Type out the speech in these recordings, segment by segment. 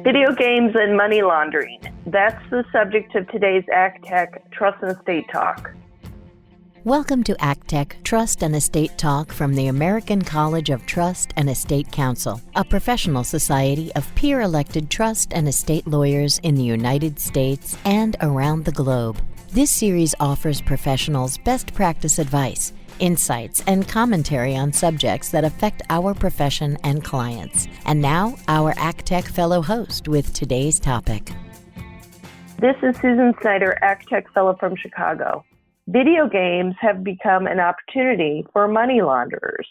Video games and money laundering. That's the subject of today's ACTEC Trust and Estate Talk. Welcome to ACTEC Trust and Estate Talk from the American College of Trust and Estate Counsel, a professional society of peer-elected trust and estate lawyers in the United States and around the globe. This series offers professionals best practice advice, insights, and commentary on subjects that affect our profession and clients. And now, our ACTEC fellow host with today's topic. This is Susan Snyder, ACTEC fellow from Chicago. Video games have become an opportunity for money launderers.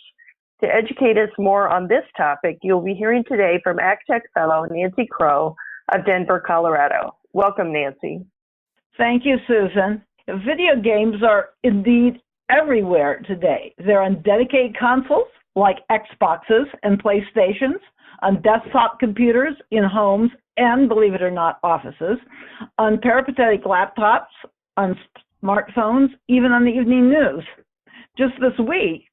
To educate us more on this topic, you'll be hearing today from ACTEC fellow Nancy Crow of Denver, Colorado. Welcome, Nancy. Thank you, Susan. Video games are indeed everywhere today. They're on dedicated consoles like Xboxes and PlayStations, on desktop computers in homes and, believe it or not, offices, on peripatetic laptops, on smartphones, even on the evening news. Just this week,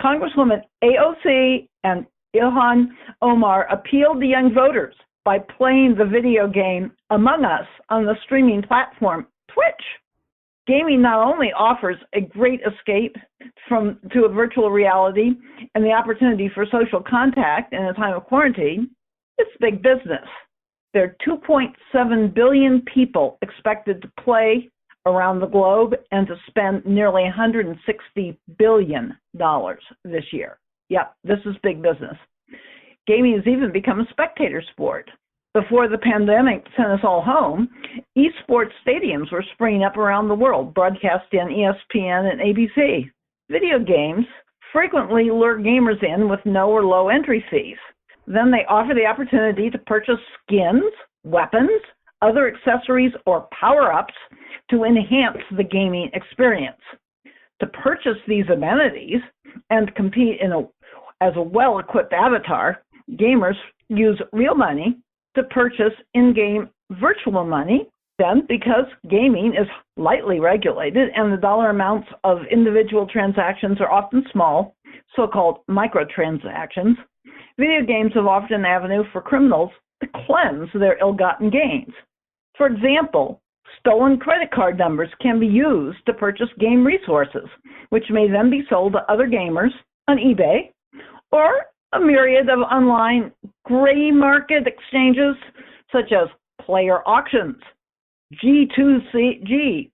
Congresswoman AOC and Ilhan Omar appealed to young voters by playing the video game Among Us on the streaming platform Twitch. Gaming not only offers a great escape to a virtual reality and the opportunity for social contact in a time of quarantine, it's big business. There are 2.7 billion people expected to play around the globe and to spend nearly $160 billion this year. Yep, this is big business. Gaming has even become a spectator sport. Before the pandemic sent us all home, esports stadiums were springing up around the world, broadcasting on ESPN and ABC. Video games frequently lure gamers in with no or low entry fees. Then they offer the opportunity to purchase skins, weapons, other accessories, or power-ups to enhance the gaming experience. To purchase these amenities and compete as a well-equipped avatar, gamers use real money to purchase in-game virtual money. Then, because gaming is lightly regulated and the dollar amounts of individual transactions are often small, so-called microtransactions, video games have often an avenue for criminals to cleanse their ill-gotten gains. For example, stolen credit card numbers can be used to purchase game resources, which may then be sold to other gamers on eBay or a myriad of online gray market exchanges such as player auctions, G2G,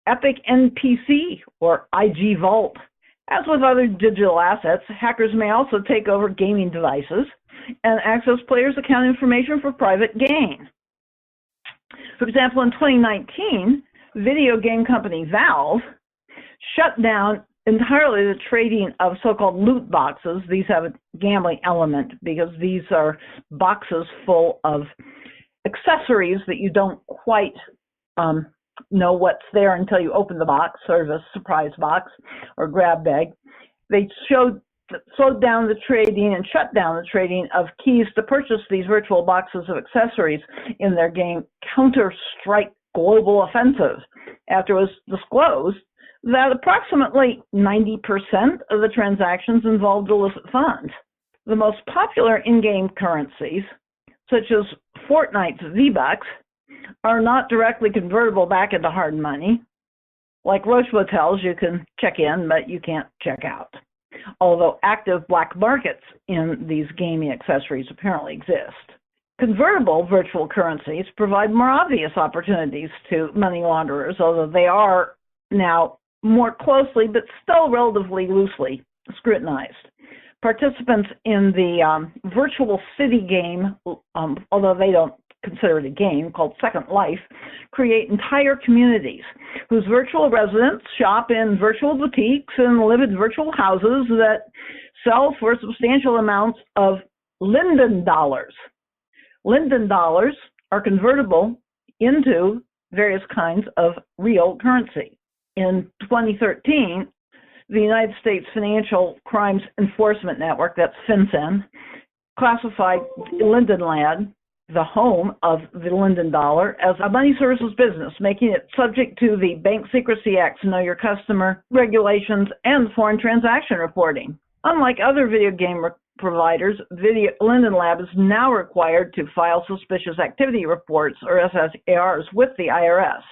Epic NPC, or IG Vault. As with other digital assets, hackers may also take over gaming devices and access players' account information for private gain. For example, in 2019, video game company Valve shut down entirely the trading of so-called loot boxes. These have a gambling element because these are boxes full of accessories that you don't quite know what's there until you open the box, sort of a surprise box or grab bag. They slowed down the trading and shut down the trading of keys to purchase these virtual boxes of accessories in their game Counter-Strike Global Offensive after it was disclosed that approximately 90% of the transactions involved illicit funds. The most popular in-game currencies, such as Fortnite's V-Bucks, are not directly convertible back into hard money. Like Roche Motels, you can check in, but you can't check out. Although active black markets in these gaming accessories apparently exist. Convertible virtual currencies provide more obvious opportunities to money launderers, although they are now more closely but still relatively loosely scrutinized. Participants in the virtual city game, although they don't consider it a game, called Second Life, create entire communities whose virtual residents shop in virtual boutiques and live in virtual houses that sell for substantial amounts of Linden dollars. Linden dollars are convertible into various kinds of real currency. In 2013, the United States Financial Crimes Enforcement Network, that's FinCEN, classified Lindenland, the home of the Linden dollar, as a money services business, making it subject to the Bank Secrecy Act's Know Your Customer regulations and foreign transaction reporting. Unlike other video game providers, Linden Lab is now required to file suspicious activity reports, or SSARs, with the IRS,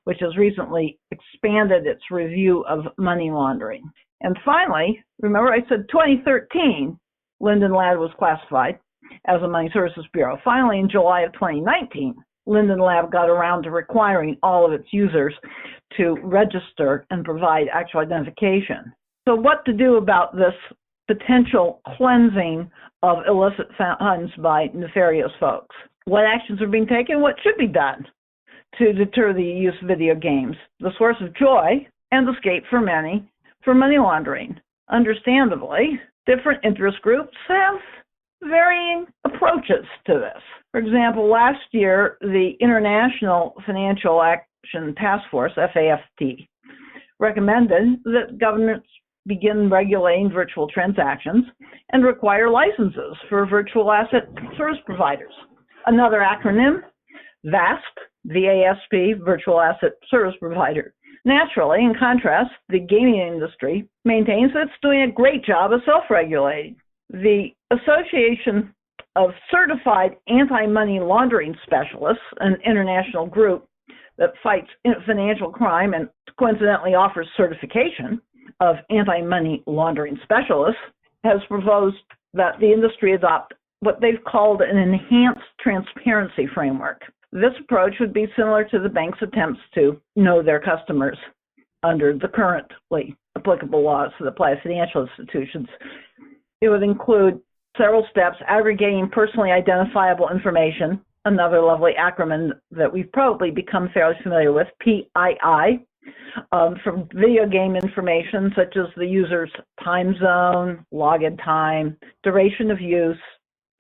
which has recently expanded its review of money laundering. And finally, remember I said 2013, Linden Lab was classified as a money services bureau. Finally, in July of 2019, Linden Lab got around to requiring all of its users to register and provide actual identification. So what to do about this potential cleansing of illicit funds by nefarious folks? What actions are being taken? What should be done to deter the use of video games, the source of joy and escape for many for money laundering? Understandably, different interest groups have varying approaches to this. For example, last year, the International Financial Action Task Force, FAFT, recommended that governments begin regulating virtual transactions and require licenses for virtual asset service providers. Another acronym, VASP, VASP, Virtual Asset Service Provider. Naturally, in contrast, the gaming industry maintains that it's doing a great job of self-regulating. The Association of Certified Anti-Money Laundering Specialists, an international group that fights financial crime and coincidentally offers certification of anti-money laundering specialists, has proposed that the industry adopt what they've called an enhanced transparency framework. This approach would be similar to the bank's attempts to know their customers under the currently applicable laws that apply to financial institutions. It would include several steps aggregating personally identifiable information, another lovely acronym that we've probably become fairly familiar with, PII, from video game information such as the user's time zone, login time, duration of use,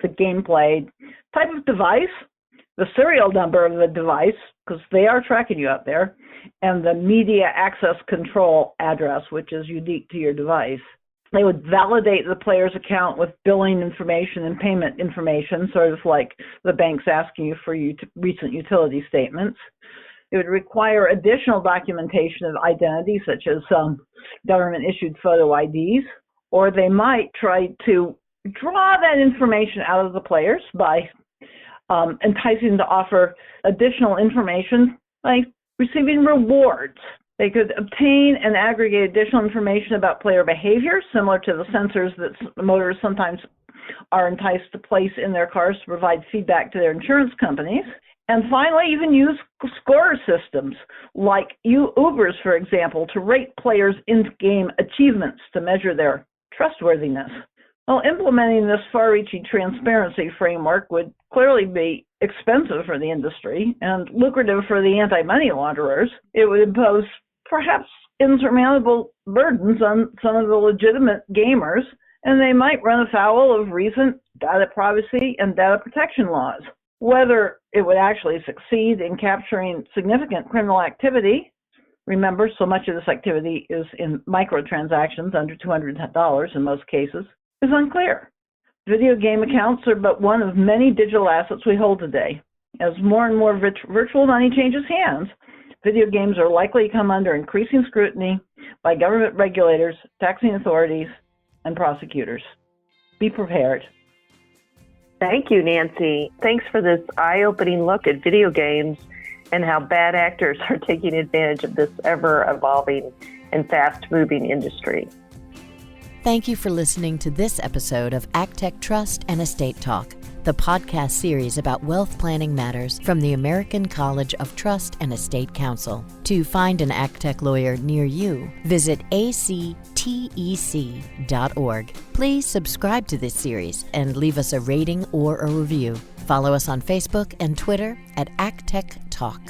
the game played, type of device, the serial number of the device, because they are tracking you out there, and the media access control address, which is unique to your device. They would validate the player's account with billing information and payment information, sort of like the bank's asking you for recent utility statements. It would require additional documentation of identity, such as government-issued photo IDs, or they might try to draw that information out of the players by enticing to offer additional information, like receiving rewards. They could obtain and aggregate additional information about player behavior, similar to the sensors that motorists sometimes are enticed to place in their cars to provide feedback to their insurance companies. And finally, even use score systems like Uber's, for example, to rate players' in-game achievements to measure their trustworthiness. Well, implementing this far-reaching transparency framework would clearly be expensive for the industry and lucrative for the anti-money launderers. It would impose perhaps insurmountable burdens on some of the legitimate gamers, and they might run afoul of recent data privacy and data protection laws. Whether it would actually succeed in capturing significant criminal activity, remember, so much of this activity is in microtransactions under $200 in most cases, is unclear. Video game accounts are but one of many digital assets we hold today. As more and more virtual money changes hands, video games are likely to come under increasing scrutiny by government regulators, taxing authorities, and prosecutors. Be prepared. Thank you, Nancy. Thanks for this eye-opening look at video games and how bad actors are taking advantage of this ever-evolving and fast-moving industry. Thank you for listening to this episode of ACTEC Trust and Estate Talk, the podcast series about wealth planning matters from the American College of Trust and Estate Counsel. To find an ACTEC lawyer near you, visit actec.org. Please subscribe to this series and leave us a rating or a review. Follow us on Facebook and Twitter at ACTEC Talk.